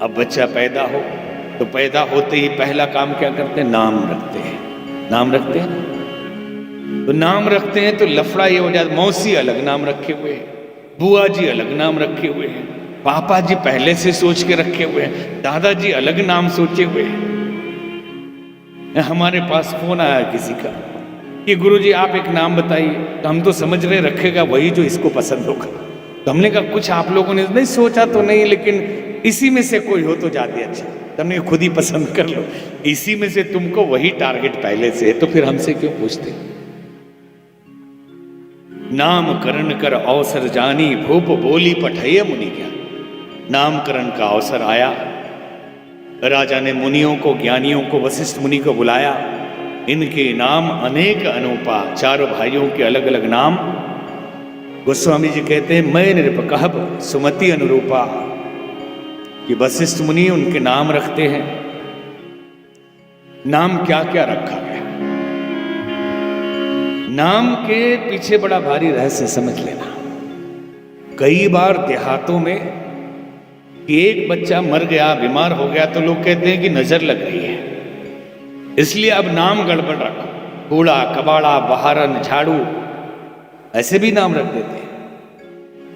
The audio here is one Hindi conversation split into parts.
अब बच्चा पैदा हो तो पैदा होते ही पहला काम क्या करते हैं? नाम रखते हैं। नाम रखते हैं तो नाम रखते हैं तो लफड़ा ये हो जाता, मौसी अलग नाम रखे हुए हैं, बुआ जी अलग नाम रखे हुए हैं, पापा जी पहले से सोच के रखे हुए हैं, दादाजी अलग नाम सोचे हुए हैं। हमारे पास फोन आया किसी का कि गुरुजी आप एक नाम बताइए, तो हम तो समझ रहे रखेगा वही जो इसको पसंद होगा। तो हमने कहा कुछ आप लोगों ने नहीं सोचा तो नहीं, लेकिन इसी में से कोई हो तो ज्यादा अच्छा, तुमने खुद ही पसंद कर लो। इसी में से तुमको वही टारगेट पहले से है, तो फिर हमसे क्यों पूछते? नामकरण कर अवसर जानी, भूप बोली पठय मुनि क्या। नामकरण का अवसर आया, राजा ने मुनियों को, ज्ञानियों को, वशिष्ठ मुनि को बुलाया। इनके नाम अनेक अनूपा, चारों भाइयों के अलग अलग नाम। गोस्वामी जी कहते हैं मैं निरपकहब सुमति अनुरूपा, कि वशिष्ठ मुनि उनके नाम रखते हैं। नाम क्या क्या रखा गया, नाम के पीछे बड़ा भारी रहस्य समझ लेना। कई बार देहातों में कि एक बच्चा मर गया, बीमार हो गया, तो लोग कहते हैं कि नजर लग रही है, इसलिए अब नाम गड़बड़ रखो, कूड़ा कबाड़ा बहारन झाड़ू, ऐसे भी नाम रख देते हैं।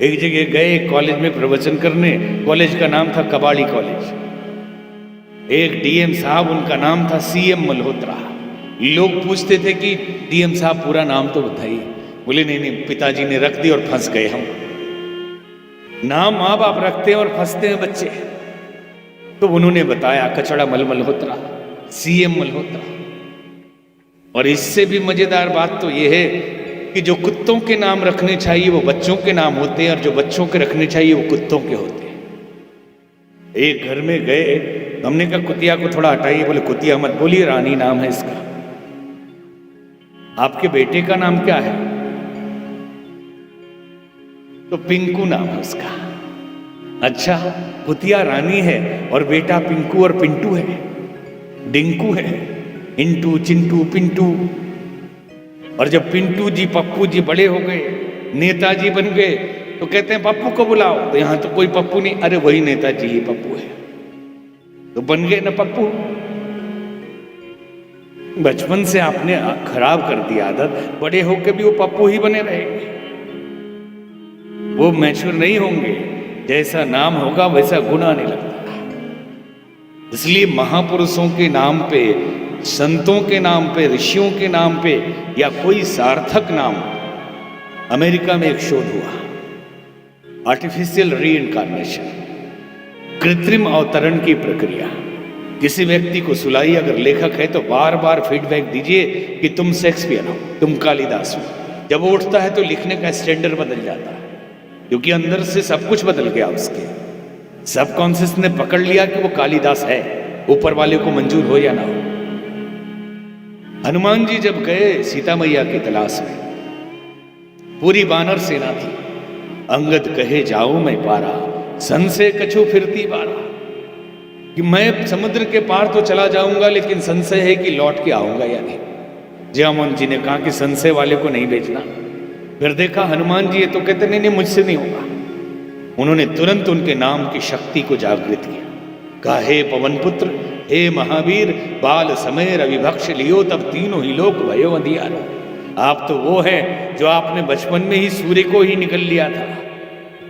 एक जगह गए कॉलेज में प्रवचन करने, कॉलेज का नाम था कबाड़ी कॉलेज। एक डीएम साहब, उनका नाम था सीएम मल्होत्रा। लोग पूछते थे कि डीएम साहब पूरा नाम तो बताइए। बोले नहीं नहीं, पिताजी ने रख दी और फंस गए हम। नाम माँ बाप रखते हैं और फंसते हैं बच्चे। तो उन्होंने बताया कचड़ा मल मल्होत्रा, सीएम मल्होत्रा। और इससे भी मजेदार बात तो यह है कि जो कुत्तों के नाम रखने चाहिए वो बच्चों के नाम होते हैं, और जो बच्चों के रखने चाहिए वो कुत्तों के होते हैं। एक घर में गए, हमने कहा कुतिया को थोड़ा हटाइए। बोले कुतिया मत बोलिए, रानी नाम है इसका। आपके बेटे का नाम क्या है? तो पिंकू नाम है उसका। अच्छा, कुतिया रानी है और बेटा पिंकू और पिंटू है, डिंकू है, इंटू चिंटू पिंटू। और जब पिंटू जी पप्पू जी बड़े हो गए, नेताजी बन गए, तो कहते हैं पप्पू को बुलाओ। तो यहां तो कोई पप्पू नहीं, अरे वही नेताजी ही पप्पू है, तो बन गए ना पप्पू। बचपन से आपने खराब कर दी आदत, बड़े होकर भी वो पप्पू ही बने रहेंगे, वो मैच्योर नहीं होंगे। जैसा नाम होगा वैसा गुण आने लगता है। इसलिए महापुरुषों के नाम पे, संतों के नाम पे, ऋषियों के नाम पे, या कोई सार्थक नाम। अमेरिका में एक शोध हुआ, आर्टिफिशियल रीइंकार्नेशन, कृत्रिम अवतरण की प्रक्रिया। किसी व्यक्ति को सुलाई, अगर लेखक है तो बार बार फीडबैक दीजिए कि तुम शेक्सपियर हो, तुम कालिदास हो। जब वो उठता है तो लिखने का स्टैंडर्ड बदल जाता है, क्योंकि अंदर से सब कुछ बदल गया उसके। सबकॉन्शियस ने पकड़ लिया कि वो कालिदास है, ऊपर वाले को मंजूर हो या ना हो। हनुमान जी जब गए सीता मैया की तलाश में, पूरी बानर सेना थी। अंगद कहे जाऊं मैं पारा, सन से कछु फिरती बारा, कि मैं समुद्र के पार तो चला जाऊंगा, लेकिन संशय है कि लौट के आऊंगा या नहीं। जयमोहन जी ने कहा कि संशय वाले को नहीं भेजना। फिर देखा हनुमान जी ये तो कहते नहीं नहीं मुझसे नहीं होगा। उन्होंने तुरंत उनके नाम की शक्ति को जागृत किया। कहा हे पवन पुत्र, हे महावीर, बाल समय रविभक्ष लियो, तब तीनों ही लोक भयो अंधियारो। आप तो वो है जो आपने बचपन में ही सूर्य को ही निकल लिया था।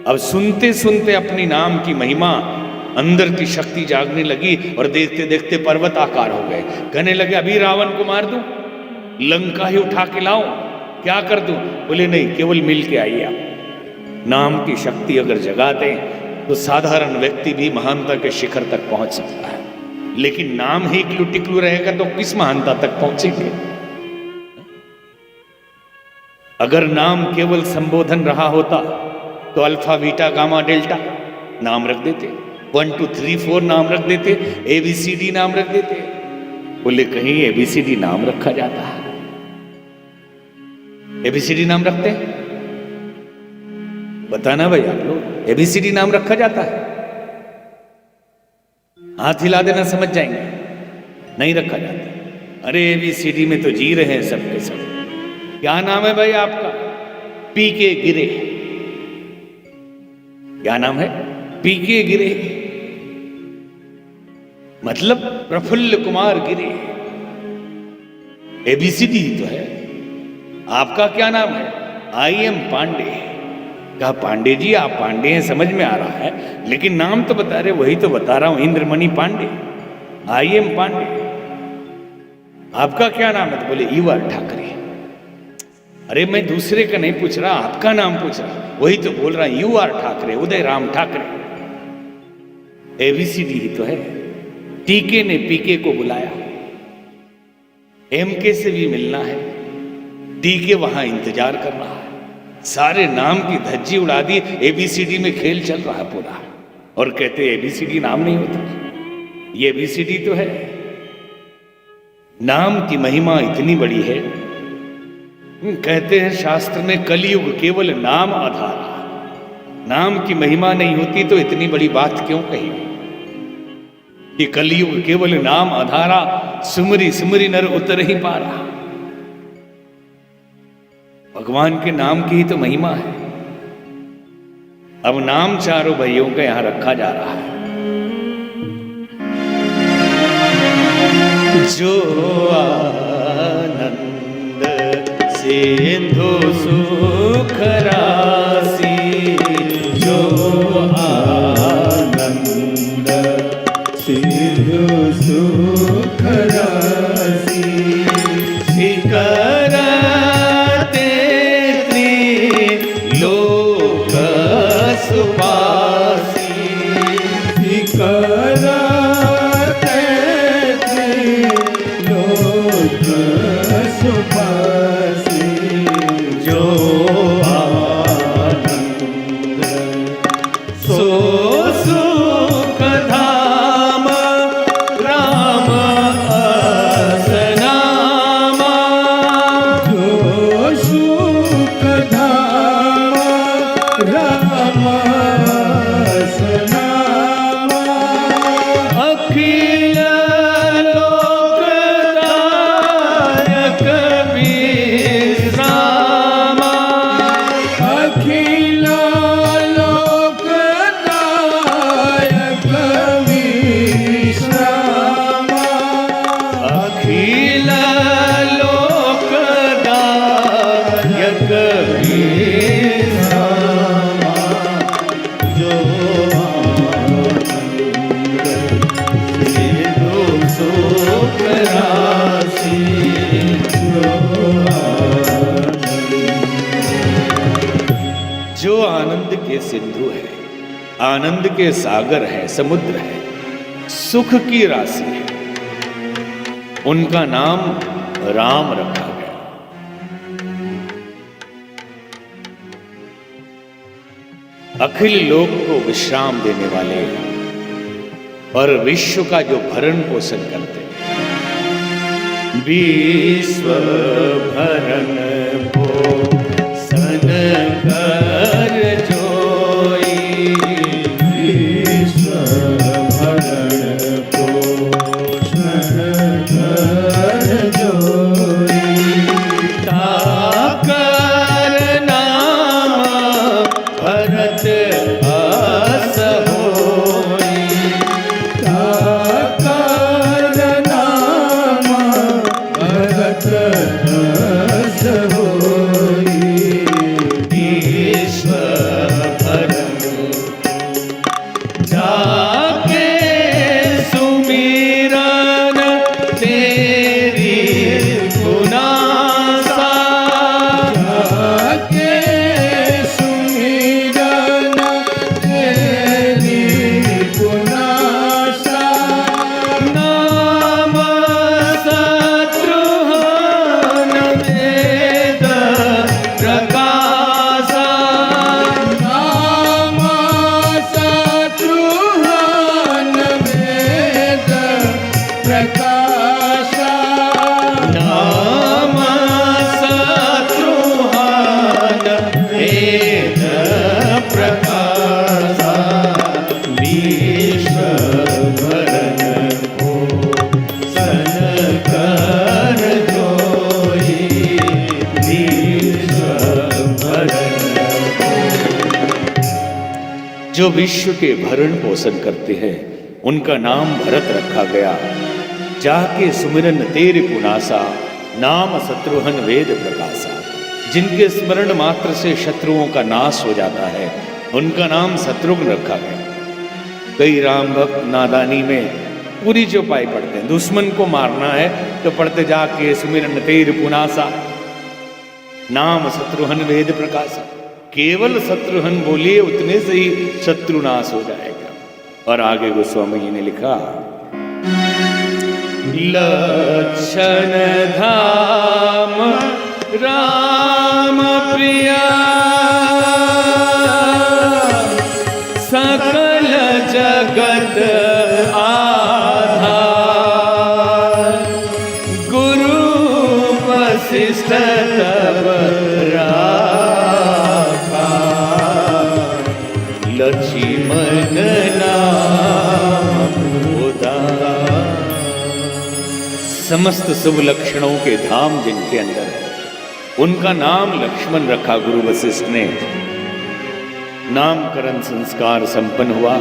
अब सुनते सुनते अपनी नाम की महिमा, अंदर की शक्ति जागने लगी, और देखते देखते पर्वत आकार हो गए। कहने लगे अभी रावण को मार दूं, लंका ही उठा के लाऊं, क्या कर दूं? बोले नहीं, केवल मिल के आइए आप। नाम की शक्ति अगर जगा दें तो साधारण व्यक्ति भी महानता के शिखर तक पहुंच सकता है, लेकिन नाम ही इक्लू टिकलू रहेगा तो किस महानता तक पहुंचेंगे? अगर नाम केवल संबोधन रहा होता तो अल्फा बीटा गामा डेल्टा नाम रख देते, 1 2 3 4 नाम रख देते, ABCD नाम रख देते। बोले कहीं ABCD नाम रखा जाता है? ABCD नाम रखते हैं? बताना भाई आप लोग, ABCD नाम रखा जाता है? हाथ हिला देना, समझ जाएंगे। नहीं रखा जाता। अरे ABCD में तो जी रहे हैं सबके सब। क्या नाम है भाई आपका? पीके गिरे। क्या नाम है? पीके गिरे। मतलब प्रफुल्ल कुमार गिरी। एबीसीडी तो है। आपका क्या नाम है? I am Pandey. कहा पांडे जी आप पांडे हैं समझ में आ रहा है, लेकिन नाम तो बता रहे। वही तो बता रहा हूं, इंद्रमणि पांडे। I am Pandey. आपका क्या नाम है? तो बोले यू आर ठाकरे। अरे मैं दूसरे का नहीं पूछ रहा, आपका नाम पूछ रहा। वही तो बोल रहा you are Thackeray, Uday Ram Thackeray. ABCD ही तो है। टीके ने पीके को बुलाया, एमके से भी मिलना है, टीके वहां इंतजार कर रहा है। सारे नाम की धज्जी उड़ा दी। एबीसीडी में खेल चल रहा है पूरा, और कहते एबीसीडी नाम नहीं होता। ये एबीसीडी तो है। नाम की महिमा इतनी बड़ी है, कहते हैं शास्त्र में कलयुग केवल नाम आधारा। नाम की महिमा नहीं होती तो इतनी बड़ी बात क्यों कही कि कलयुग केवल नाम आधारा, सुमरी सुमरी नर उतर ही पारा। भगवान के नाम की ही तो महिमा है। अब नाम चारों भाइयों का यहां रखा जा रहा है। जो आनंद सिंधु सुख राशि, जो आनंद सिंधु सुख राशि, करते त्रिलोक सुवासी, करते त्रिलोक सुवासी, जो आनंद सो सुख धाम राम असनामा, जो सुख धाम राम असनामा, अखिल लोकदायक विश्रामा, अखिल लोकदायक विश्रामा, अखिल लोकदायक विश्रामा, जो सिंधु सुख राशि, जो आनंद के सिंधु है, आनंद के सागर है, समुद्र है, सुख की राशि है, उनका नाम राम रखा गया। अखिल लोक को विश्राम देने वाले और विश्व का जो भरण पोषण करते हैं, विश्व भरण पोषण कर जोई, विश्व भरण पोषण कर जोई, ताकर नाम भरत अस होई, ताकर नाम भरत अस होई, विश्व भरण जाके सुमिरन तेरी गुनासा, जाके सुमिरन तेरी गुनासा, नाम शत्रुघ्न वेद प्रकाशा, नाम शत्रुघ्न वेद प्रकाशा, नाम शत्रुघ्न वेद प्रकाशा, विश्व भरण पोषण कर जोई, विश्व भरण। जो विश्व के भरण पोषण करते हैं उनका नाम भरत रखा गया। जाके सुमिरन तेरे पुनासा, नाम शत्रुघ्न वेद प्रकाशा। जिनके स्मरण मात्र से शत्रुओं का नाश हो जाता है, उनका नाम शत्रुघ्न रखा गया। कई राम भक्त नादानी में पूरी चौपाई पढ़ते हैं, दुश्मन को मारना है तो पढ़ते जाके सुमिरन तेर पुनासा, नाम शत्रुघ्न वेद प्रकाशा। केवल शत्रुघ्न बोलिए, उतने से ही शत्रु नाश हो जाएगा। और आगे गोस्वामी जी ने लिखा, लक्षण धाम राम प्रिया, सकल जगत आधार, गुरु वशिष्ठ तब राखा, लक्ष्मण नाम उदार। समस्त शुभ लक्षणों के धाम जिनके अंदर है, उनका नाम लक्ष्मण रखा गुरु वशिष्ठ ने। नामकरण संस्कार संपन्न हुआ।